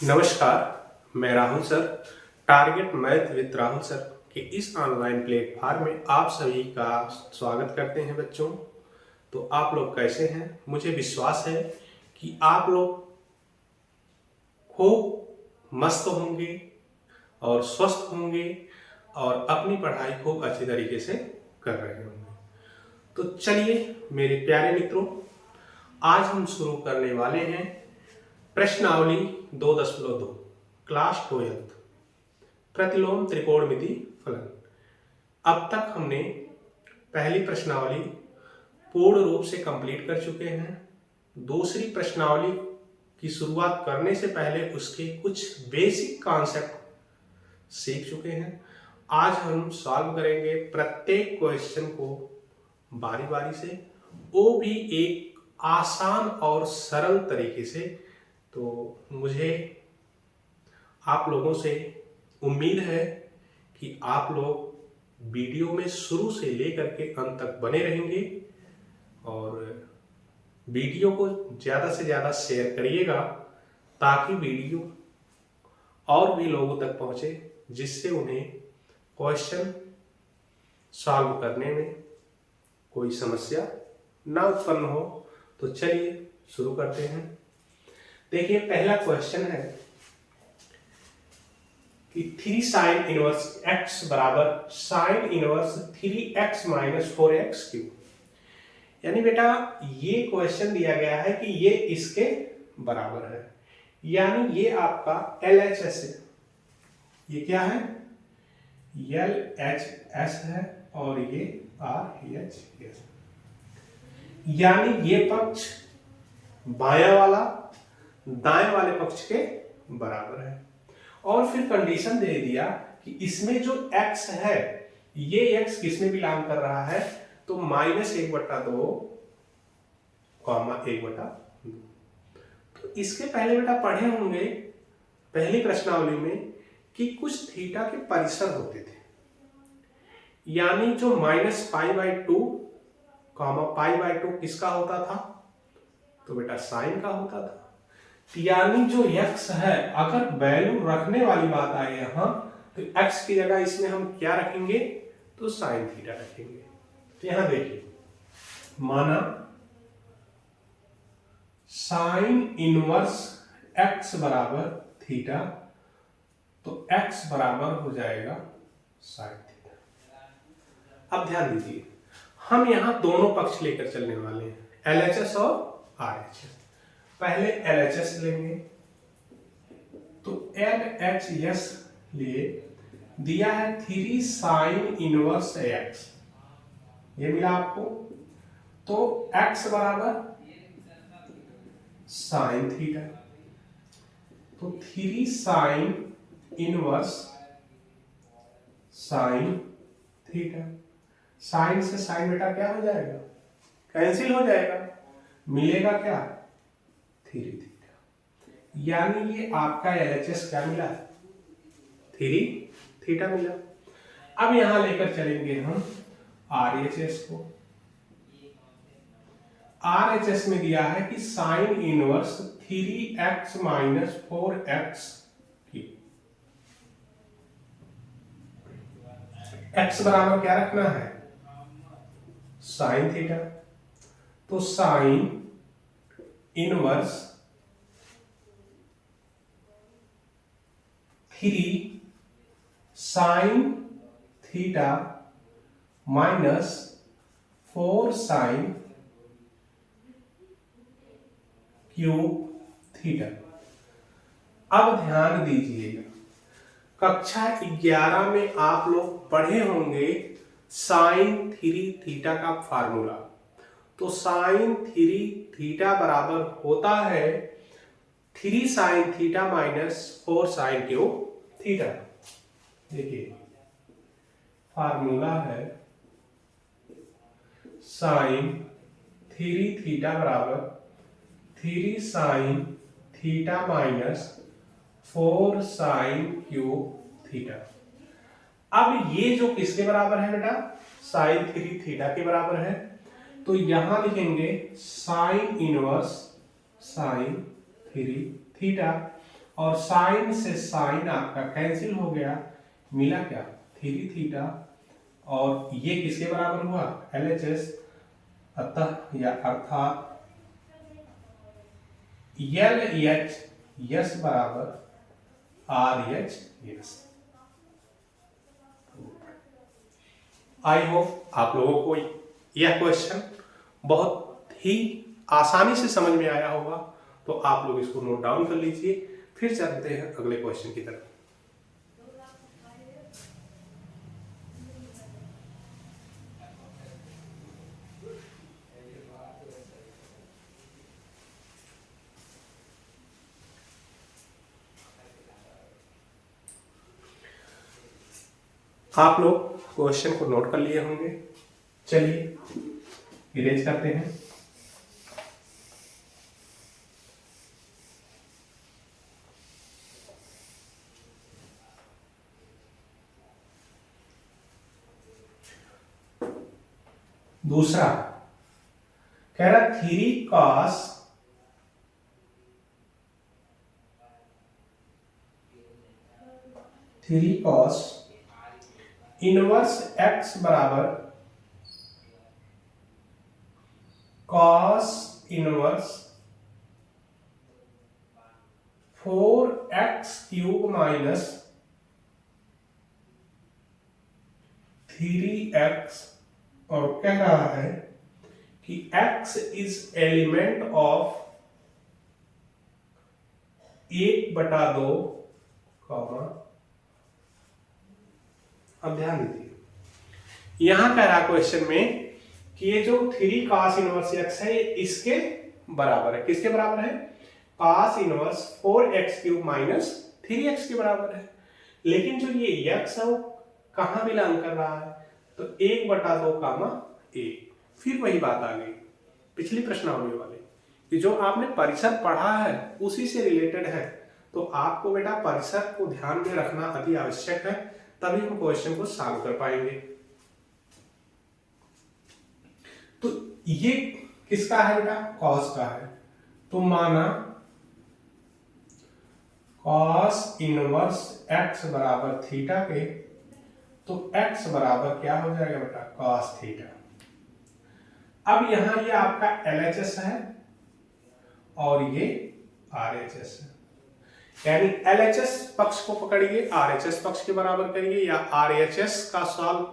नमस्कार, मैं Rahul sir, target math with Rahul sir के इस ऑनलाइन प्लेटफॉर्म में आप सभी का स्वागत करते हैं बच्चों। तो आप लोग कैसे हैं? मुझे विश्वास है कि आप लोग खूब मस्त होंगे और स्वस्थ होंगे और अपनी पढ़ाई खूब अच्छी तरीके से कर रहे होंगे। तो चलिए मेरे प्यारे मित्रों, आज हम शुरू करने वाले हैं प्रश्नावली 2.2 क्लास 12 प्रतिलोम त्रिकोणमिति फलन। अब तक हमने पहली प्रश्नावली पूर्ण रूप से कंप्लीट कर चुके हैं। दूसरी प्रश्नावली की शुरुआत करने से पहले उसके कुछ बेसिक कॉन्सेप्ट सीख चुके हैं। आज हम सॉल्व करेंगे प्रत्येक क्वेश्चन को बारी बारी से, वो भी एक आसान और सरल तरीके से। तो मुझे आप लोगों से उम्मीद है कि आप लोग वीडियो में शुरू से लेकर के अंत तक बने रहेंगे और वीडियो को ज़्यादा से ज़्यादा शेयर करिएगा ताकि वीडियो और भी लोगों तक पहुँचे, जिससे उन्हें क्वेश्चन सॉल्व करने में कोई समस्या ना उत्पन्न हो। तो चलिए शुरू करते हैं। देखिए, पहला क्वेश्चन है कि 3 साइन इनवर्स x बराबर sine inverse 3x minus 4x cube. यानी बेटा ये क्वेश्चन दिया गया है कि ये इसके बराबर है, यानी ये आपका LHS है। ये क्या है? LHS है और ये RHS, यानी ये पक्ष बायां वाला दाएं वाले पक्ष के बराबर है। और फिर कंडीशन दे दिया कि इसमें जो x है, ये x किसमें बिलोंग कर रहा है? तो -1/2 1/2। तो इसके पहले बेटा पढ़े होंगे पहली प्रश्नावली में कि कुछ थीटा के परिसर होते थे, यानी जो -π/2 π/2 किसका होता था? तो बेटा साइन का होता था। यानी जो x है, अगर वैल्यू रखने वाली बात आए यहां, तो x की जगह इसमें हम क्या रखेंगे? तो साइन थीटा रखेंगे। तो यहां देखिए, माना साइन इनवर्स x बराबर थीटा, तो x बराबर हो जाएगा साइन थीटा। अब ध्यान दीजिए, हम यहां दोनों पक्ष लेकर चलने वाले हैं, LHS और RHS। पहले LHS लेंगे, तो LHS लिए दिया है 3 साइन इनवर्स x, ये मिला आपको। तो x बराबर साइन थीटा, तो 3 sine inverse sine theta. Sine से साइन बेटा क्या हो जाएगा? कैंसिल हो जाएगा, मिलेगा क्या? 3 थीटा। यानी ये आपका LHS क्या मिला? 3 थीटा मिला। अब यहां लेकर चलेंगे हम RHS को। RHS में दिया है कि sine inverse 3x minus 4x की। x बराबर क्या रखना है? Sine theta. तो sine inverse 3 sine theta minus 4 sine cube theta. अब ध्यान दीजिएगा, कक्षा 11 में आप लोग पढ़े होंगे साइन 3 थीटा का फार्मूला। तो साइन 3 थीटा बराबर होता है 3 sine theta minus 4 sine cube theta. देखिए, फार्मूला है साइन 3 थीटा बराबर 3 sine theta minus 4 sine cube theta. अब ये जो किसके बराबर है बेटा? साइन 3 थीटा के बराबर है। तो यहां लिखेंगे साइन इनवर्स साइन 3 थीटा और साइन से साइन आपका कैंसिल हो गया, मिला क्या 3 थीटा, और ये किसके बराबर हुआ LHS, अतः या अर्थात LHS बराबर RHS। आई होप आप लोगों को यह क्वेश्चन बहुत ही आसानी से समझ में आया होगा, तो आप लोग इसको नोट डाउन कर लीजिए। फिर चलते हैं अगले क्वेश्चन की तरफ। आप लोग क्वेश्चन को नोट कर लिए होंगे, चलिए इरेज करते हैं। दूसरा कह रहा 3 cos इनवर्स x बराबर cos inverse 4x³ minus 3x, और कह रहा है कि x इज एलिमेंट ऑफ 1/2, अब ध्यान दीजिए, यहां कह रहा क्वेश्चन में कि ये जो 3 cos इनवर्स x है ये इसके बराबर है, किसके बराबर है, cos inverse 4x³ minus 3x के बराबर है। लेकिन जो ये x है वो कहां बिलोंग कर रहा है, तो 1/2 1। फिर वही बात आ गई पिछली प्रश्नावली वाली कि जो आपने परिसर पढ़ा है उसी से रिलेटेड है, तो आपको बेटा परिसर को ध्यान में रखना अति आवश्यक है, तभी हम क्वेश्चन को सॉल्व कर पाएंगे। तो ये किसका है बेटा, cos का है, तो माना cos इनवर्स x बराबर थीटा के, तो x बराबर क्या हो जाएगा बेटा cos थीटा। अब यहां ये आपका LHS है और ये RHS है, यानी LHS पक्ष को पकड़िए, RHS पक्ष के बराबर करिए, या RHS का सॉल्व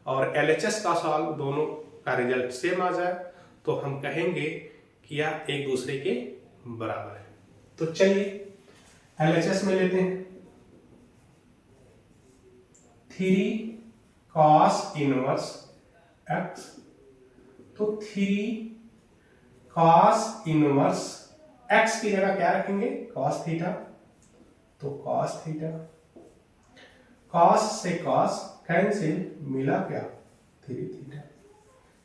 और LHS का सॉल्व दोनों का रिजल्ट सेम आ जाए तो हम कहेंगे कि यह एक दूसरे के बराबर है। तो चलिए LHS में लेते हैं, 3 cos इनवर्स x, तो 3 cos इनवर्स x की जगह क्या रखेंगे cos थीटा, तो cos थीटा, cos से cos कैंसिल, मिला क्या 3 थीटा।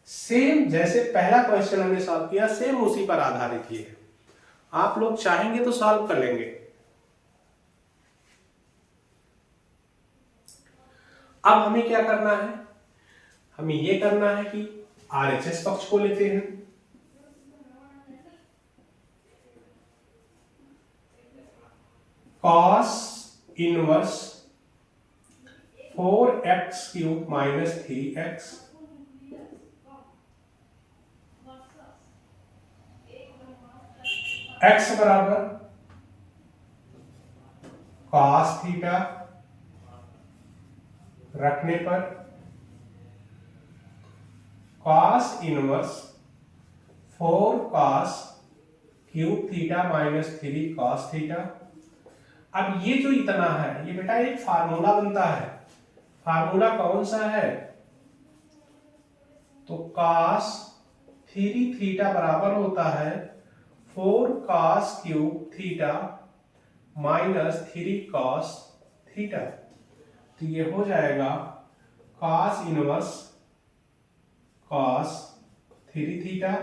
सेम जैसे पहला क्वेश्चन हमने सॉल्व किया, सेम उसी पर आधारित ये है। आप लोग चाहेंगे तो सॉल्व कर लेंगे। अब हमें क्या करना है, हमें ये करना है कि RHS पक्ष को लेते हैं, cos inverse 4x³ minus 3x, x बराबर cos थीटा रखने पर cos inverse 4 cos cube theta minus 3 cos theta. अब ये जो इतना है ये बेटा एक फार्मूला बनता है, फार्मूला कौन सा है, तो cos 3 थीटा बराबर होता है 4 cos cube theta minus 3 cos theta. तो ये हो जाएगा cos inverse cos 3 theta,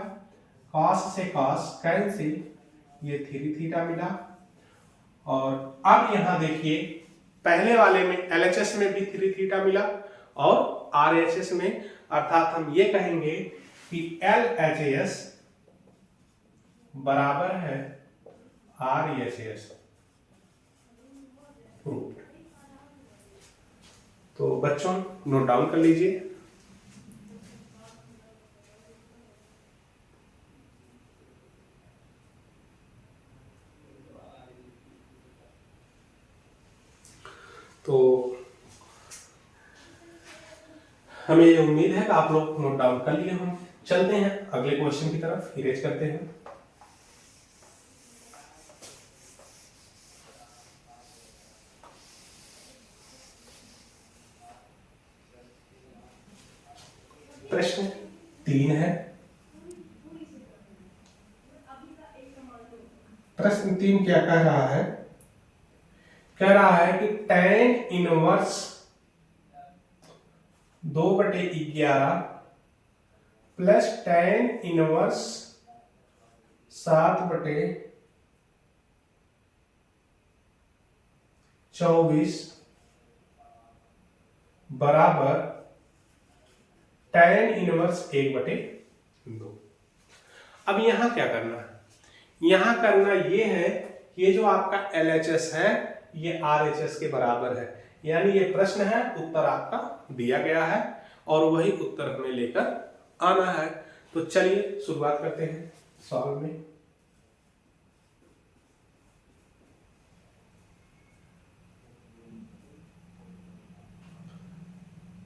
cos से cos कैंसिल, ये 3 थीटा मिला। और अब यहां देखिए पहले वाले में LHS में भी 3 थीटा मिला और RHS में, अर्थात हम ये कहेंगे कि LHS बराबर है RHS। प्रूव्ड। तो बच्चों नोट डाउन कर लीजिए। तो हमें ये उम्मीद है कि आप लोग नोट डाउन कर लिए होंगे। चलते हैं अगले क्वेश्चन की तरफ, इरेज करते हैं। प्रश्न 3 है। प्रश्न 3 क्या कह रहा है? कह रहा है कि tan inverse 2/11 plus tan inverse 7/24 बराबर tan इनवर्स 1/2। अब यहां क्या करना है? यहां करना ये है, ये जो आपका LHS है ये RHS के बराबर है, यानी ये प्रश्न है, उत्तर आपका दिया गया है और वही उत्तर हमें लेकर आना है। तो चलिए शुरुआत करते हैं सॉल्व में।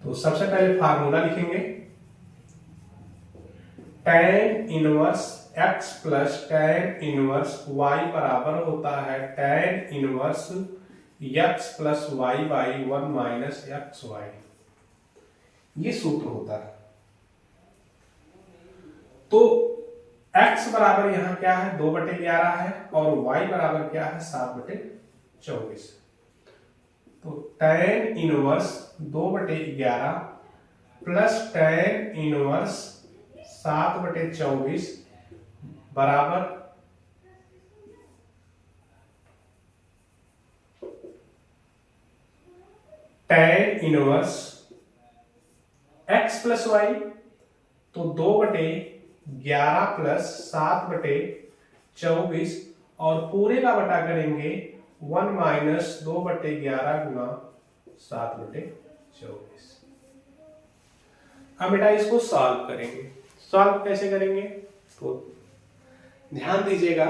तो सबसे पहले फार्मूला लिखेंगे। tan inverse x plus tan inverse y बराबर होता है tan inverse x plus y by 1 minus x y. ये सूत्र होता है। तो x बराबर यहां क्या है? 2/11 है और y बराबर क्या है? 7/24। तो tan inverse 2/11 plus tan inverse 7/24 बराबर tan inverse x plus y, तो 2/11 प्लस 7/24 और पूरे का बटा करेंगे 1 माइनस 2/11 गुना 7/24। अब बेटा इसको सॉल्व करेंगे। सॉल्व कैसे करेंगे? तो ध्यान दीजिएगा,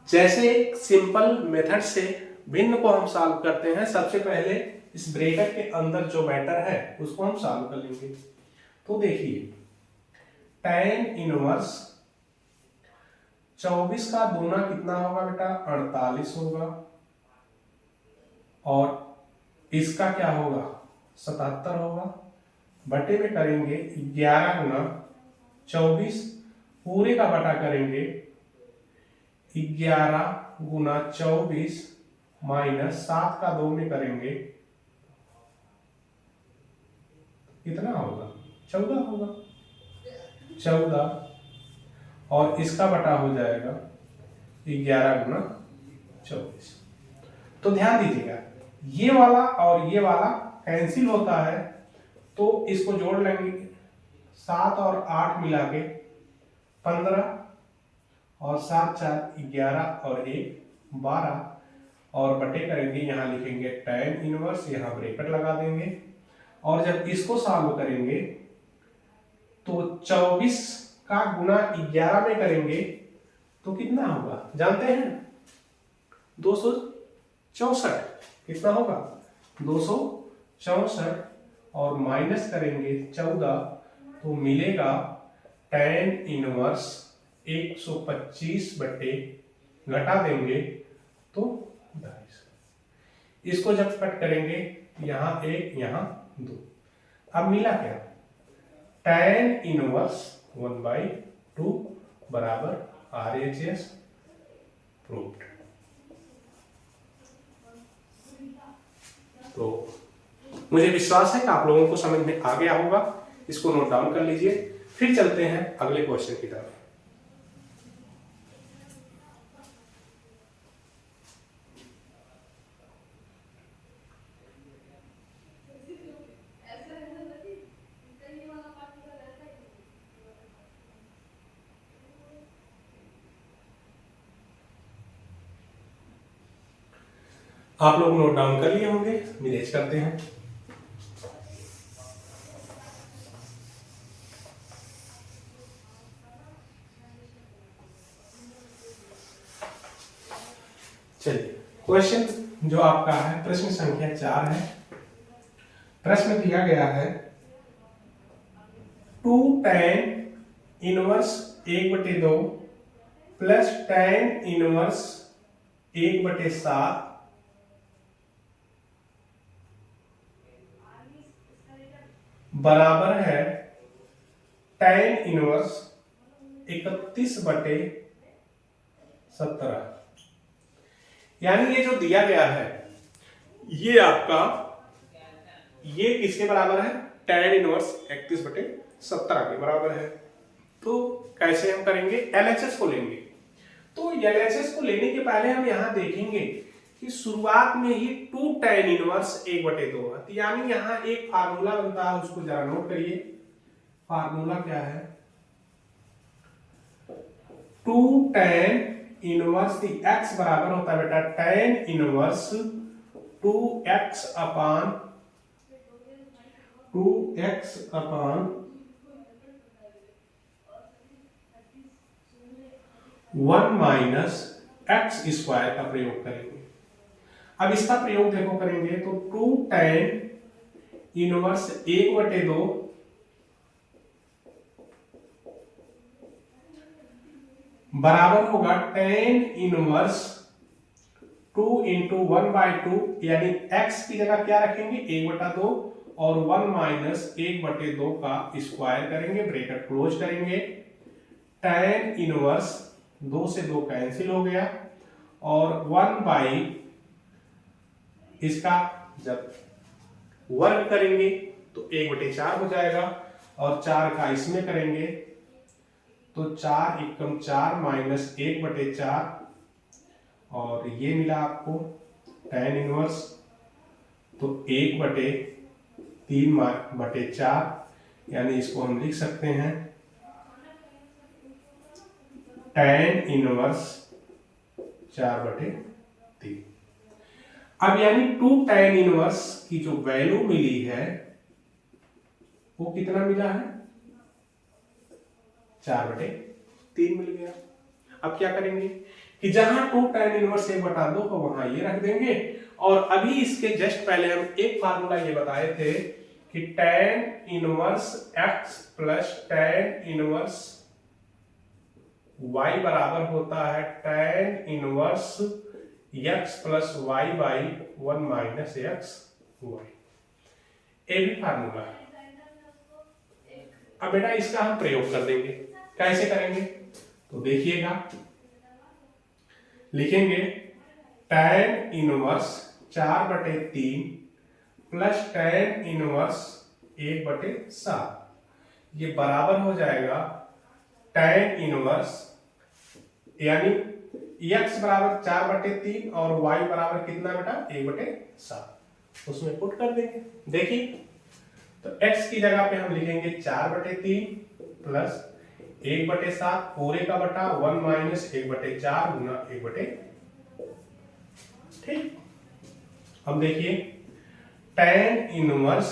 जैसे एक सिंपल मेथड से भिन्न को हम सॉल्व करते हैं। सबसे पहले इस ब्रैकेट के अंदर जो मैटर है उसको हम सॉल्व कर लेंगे। तो देखिए tan इनवर्स 24 का दूना कितना होगा बेटा? 48 होगा और इसका क्या होगा? 77 होगा। बटे में करेंगे 11 गुना 24, पूरे का बटा करेंगे 11 गुना 24 माइनस 7 का 2 में करेंगे कितना होगा? 14 होगा। 14 और इसका बटा हो जाएगा 11 गुना 24। तो ध्यान दीजिएगा, ये वाला और ये वाला कैंसिल होता है, तो इसको जोड़ लेंगे। 7 और 8 मिला के 15 और 7 4 11 और 1 12 और बटे करेंगे, यहां लिखेंगे tan इनवर्स, यहां ब्रैकेट लगा देंगे और जब इसको सॉल्व करेंगे तो 24 का गुना 11 में करेंगे तो कितना होगा जानते हैं? 264। कितना होगा? 264 और माइनस करेंगे 14 तो मिलेगा tan इनवर्स 125 बटे घटा देंगे तो 250। इसको जब कट करेंगे यहां 1 यहां 2, अब मिला क्या? tan इनवर्स 1/2 बराबर RHS प्रूव्ड। तो मुझे विश्वास है कि आप लोगों को समझ में आ गया होगा। इसको नोट डाउन कर लीजिए। फिर चलते हैं अगले क्वेश्चन की तरफ। आप लोग नोट डाउन कर लिए होंगे, मिलेज करते हैं। चलिए, क्वेश्चन जो आपका है प्रश्न संख्या 4 है। प्रश्न दिया गया है 2 tan inverse 1/2 plus tan inverse 1/7 बराबर है tan इनवर्स 31/17। यानी ये जो दिया गया है ये आपका ये किसके बराबर है? tan इनवर्स 31/17 के बराबर है। तो कैसे हम करेंगे? LHS को लेंगे। तो LHS को लेने के पहले हम यहां देखेंगे कि शुरुआत में ही 2 tan इनवर्स 1/2 है, यानी यहां एक फार्मूला बनता है, उसको जरा नोट करिए। फार्मूला क्या है? 2 tan इनवर्स x बराबर होता है बेटा tan इनवर्स 2x अपान 1 माइनस एक्स स्क्वायर का प्रयोग करेंगे। अब इसका प्रयोग देखो करेंगे तो 2 tan इनवर्स 1/2 बराबर होगा tan इनवर्स 2 इंटू 1/2, यानी x की जगह क्या रखेंगे? 1/2 और 1 माइनस 1/2 का स्क्वायर करेंगे, ब्रैकेट क्लोज करेंगे। tan इनवर्स 2 से 2 कैंसिल हो गया और 1 बाई इसका जब वर्ग करेंगे तो 1/4 हो जाएगा और 4 का इसमें करेंगे तो 4 एकम 4 माइनस 1/4 और ये मिला आपको tan इनवर्स तो 1/3/4, यानी इसको हम लिख सकते हैं tan इनवर्स 4/3। अब यानी 2 tan इनवर्स की जो वैल्यू मिली है वो कितना मिला है? 4/3 मिल गया। अब क्या करेंगे कि जहां 2 tan इनवर्स 1/2 को वहां ये रख देंगे और अभी इसके जस्ट पहले हम एक फार्मूला ये बताए थे कि tan inverse x plus tan inverse y बराबर होता है tan inverse x plus y by 1 minus x y. ये भी फार्मूला है। अब बेटा इसका हम प्रयोग कर देंगे। कैसे करेंगे तो देखिएगा, लिखेंगे tan inverse 4/3 plus tan inverse 1/7, ये बराबर हो जाएगा tan इनवर्स, यानी x बराबर 4/3 और y बराबर कितना बेटा? 1/7। उसमें पुट कर देंगे। देखिए तो x की जगह पे हम लिखेंगे 4/3 प्लस 1/7 पूरे का बटा 1 माइनस 1/4 गुना 1/, ठीक। अब देखिए tan इनवर्स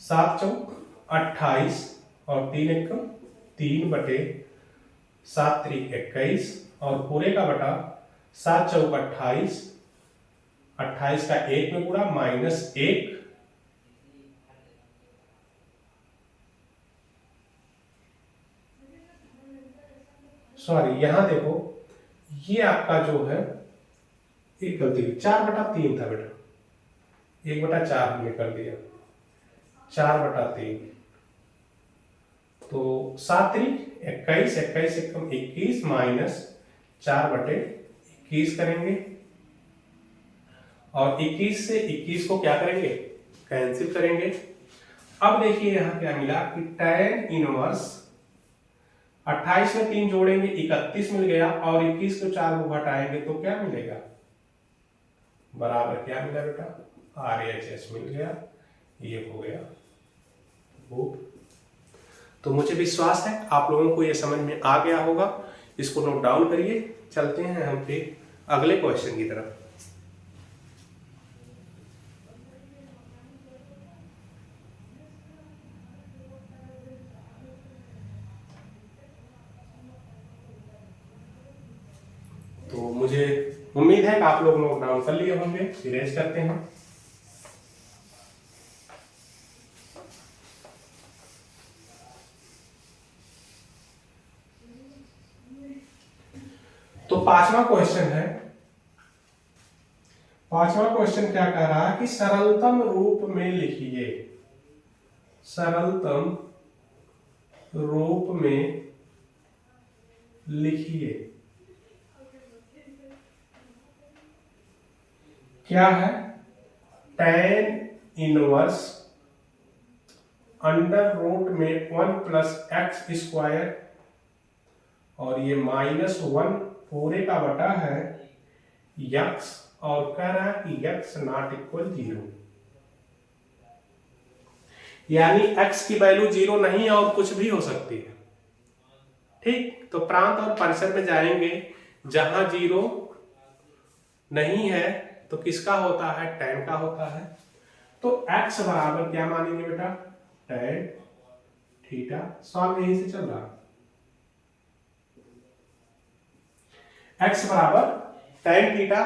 7 चौक 28 और 3 एकम 3/7 3 21 और पूरे का बटा 7 चौक 28, 28 का 1 में गुणा माइनस 1, सॉरी यहां देखो ये आपका जो है एक गलती 4/3 था बेटा, 1/4 हमने कर दिया 4/3, तो 7 3 21, 21 एकम 21 माइनस 4/21 करेंगे और 21 से 21 को क्या करेंगे? कैंसिल करेंगे। अब देखिए यहां क्या मिला कि tan इनवर्स 28 में 3 जोड़ेंगे 31 मिल गया और 21 को 4 को घटाएंगे तो क्या मिलेगा? बराबर क्या मिला बेटा? RHS मिल गया। ये हो गया। तो मुझे विश्वास है आप लोगों को ये समझ में आ गया होगा। इसको नोट डाउन करिए। चलते हैं हम फिर अगले क्वेश्चन की तरफ। तो मुझे उम्मीद है कि आप लोग नोट डाउन कर लिए होंगे। इरेज करते हैं। तो पांचवा क्वेश्चन है। पांचवा क्वेश्चन क्या कह रहा है कि सरलतम रूप में लिखिए। सरलतम रूप में लिखिए। क्या है? tan इनवर्स अंडर रूट में 1 प्लस एक्स स्क्वायर और ये -1 पूरे का बटा है यक्स, और कह रहा है कि यक्स नॉट इक्वल 0, यानी x की वैल्यू 0 नहीं और कुछ भी हो सकती है। ठीक, तो प्रांत और परिसर में जाएंगे। जहां 0 नहीं है तो किसका होता है? tan का होता है। तो x बराबर क्या मानेंगे बेटा? tan theta. सॉल्व यहीं से चल रहा है। x बराबर tan थीटा,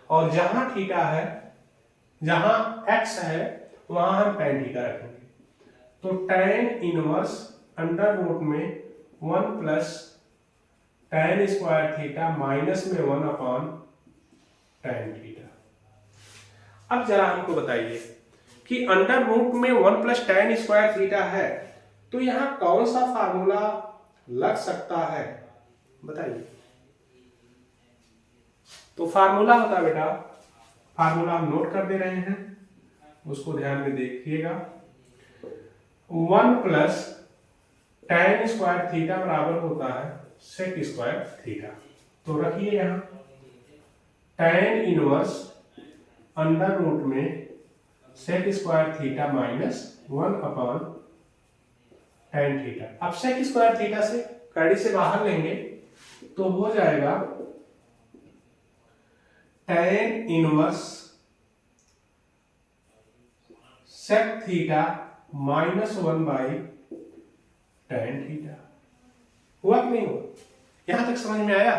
और जहां थीटा है, जहां x है, वहां हम tan थीटा रखेंगे। तो tan इनवर्स अंडर रूट में 1 plus tan square theta minus में 1 अपॉन tan थीटा। अब जरा हमको बताइए कि अंडर रूट में 1 प्लस tan स्क्वायर थीटा है, तो यहां कौन सा फार्मूला लग सकता है? बताइए। तो फार्मूला होता है बेटा, फार्मूला हम नोट कर दे रहे हैं, उसको ध्यान में देखिएगा। 1 प्लस tan स्क्वायर थीटा बराबर होता है sec स्क्वायर थीटा। तो रखिए यहां tan इनवर्स अंडर रूट में sec square theta minus 1 upon tan theta. अब sec स्क्वायर थीटा से कड़ी से बाहर लेंगे तो हो जाएगा tan inverse sec theta minus 1 by tan theta. हुआ कि नहीं हुआ? यहां तक समझ में आया?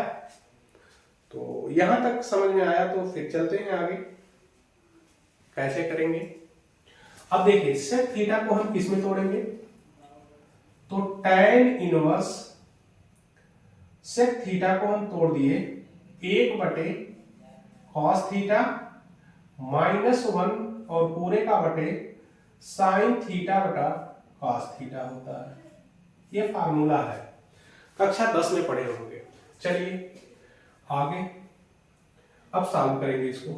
तो यहां तक समझ में आया तो फिर चलते हैं आगे कैसे करेंगे। अब देखिए sec थीटा को हम किस में तोड़ेंगे? तो tan इनवर्स sec थीटा को हम तोड़ दिए 1 बटे cos थीटा माइनस 1 और पूरे का बटे sin थीटा बटा cos थीटा होता है। ये फार्मूला है, कक्षा 10 में पढ़े होंगे। चलिए आगे अब सॉल्व करेंगे इसको।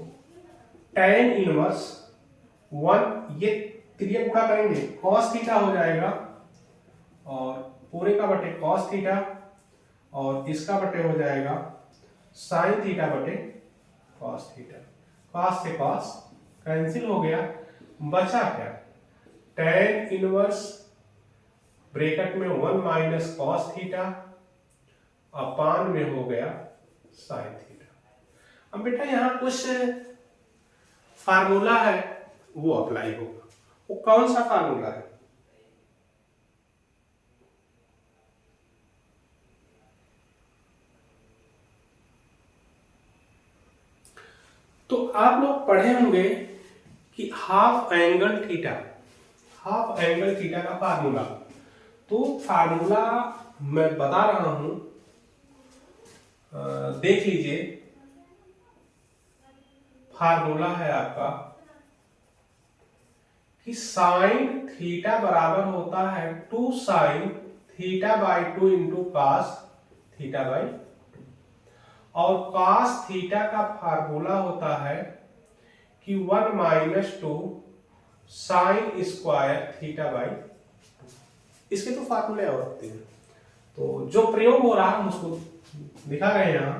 tan इनवर्स 1, ये त्रिज्या गुणा करेंगे cos थीटा हो जाएगा और पूरे का बटे cos थीटा, और इसका बटे हो जाएगा sin थीटा बटे cos थीटा। cos से cos कैंसिल हो गया, बचा क्या? tan इनवर्स ब्रैकेट में 1 माइनस cos थीटा अपान में हो गया sin थीटा। अब बेटा यहां कुछ फार्मूला है वो अप्लाई होगा। वो कौन सा फार्मूला है? तो आप लोग पढ़े होंगे कि half angle theta, half angle theta का फार्मूला। तो फार्मूला मैं बता रहा हूं, देख लीजिए। फार्मूला है आपका कि साइन थीटा बराबर होता है 2 sine theta by 2 into cos theta by 2, और कॉस थीटा का फार्मूला होता है कि 1 minus 2 sine square theta by 2। इसके तो फार्मूले और होते हैं। तो जो प्रयोग हो रहा है हम उसको दिखा रहे हैं यहां।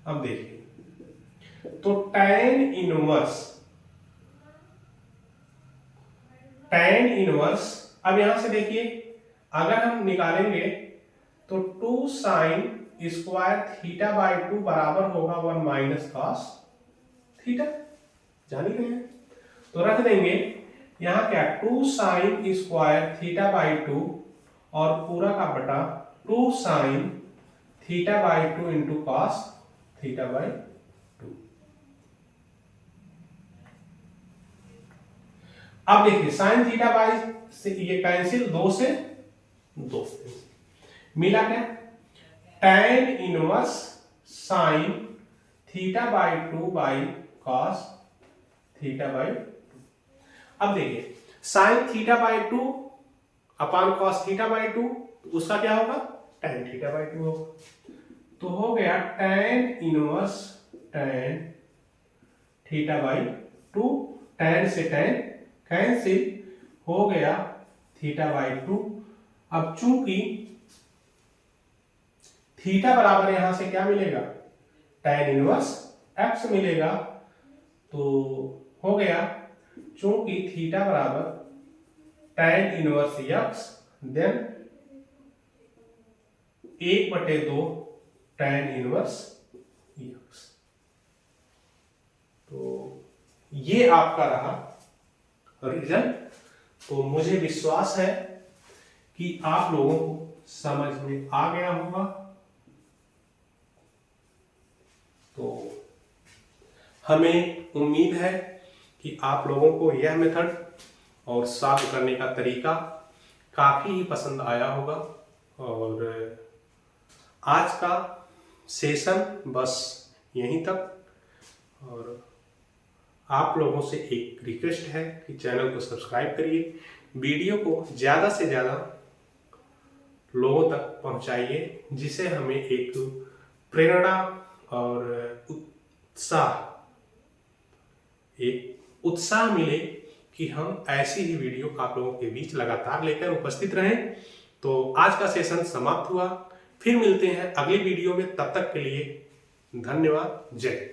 अब देखिए, तो tan इनवर्स अब यहां से देखिए, अगर हम निकालेंगे तो 2 साइन स्क्वायर थीटा बाई 2 बराबर होगा 1 माइनस कॉस थीटा, जान ही रहे हैं। तो रख देंगे यहां क्या, 2 साइन स्क्वायर थीटा बाई 2 और पूरा का बटा 2 sine theta by 2 into cos theta by 2। अब देखिए साइन थीटा बाई से ये कैंसिल, 2 से 2 मिला क्या, tan inverse sine theta by 2 by cos theta by 2। अब देखिए sine theta by 2 upon cos theta by 2, उसका क्या होगा, tan थीटा बाई 2 होगा। तो हो गया tan inverse tan theta by 2, tan से tan कैंसिल, हो गया थीटा बाई 2। अब चूंकि थीटा बराबर यहां से क्या मिलेगा, tan इनवर्स x मिलेगा, तो हो गया चूंकि थीटा बराबर tan inverse x, then 1/2 tan inverse x। तो ये आपका रहा रिजल्ट। तो मुझे विश्वास है कि आप लोगों को समझ में आ गया होगा। तो हमें उम्मीद है कि आप लोगों को यह मेथड और सॉल्व करने का तरीका काफ़ी ही पसंद आया होगा। और आज का सेशन बस यहीं तक। और आप लोगों से एक रिक्वेस्ट है कि चैनल को सब्सक्राइब करिए, वीडियो को ज़्यादा से ज़्यादा लोगों तक पहुंचाइए, जिसे हमें एक प्रेरणा और उत्साह मिले कि हम ऐसी ही वीडियो आप लोगों के बीच लगातार लेकर उपस्थित रहें। तो आज का सेशन समाप्त हुआ, फिर मिलते हैं अगली वीडियो में, तब तक के लिए धन्यवाद, जय।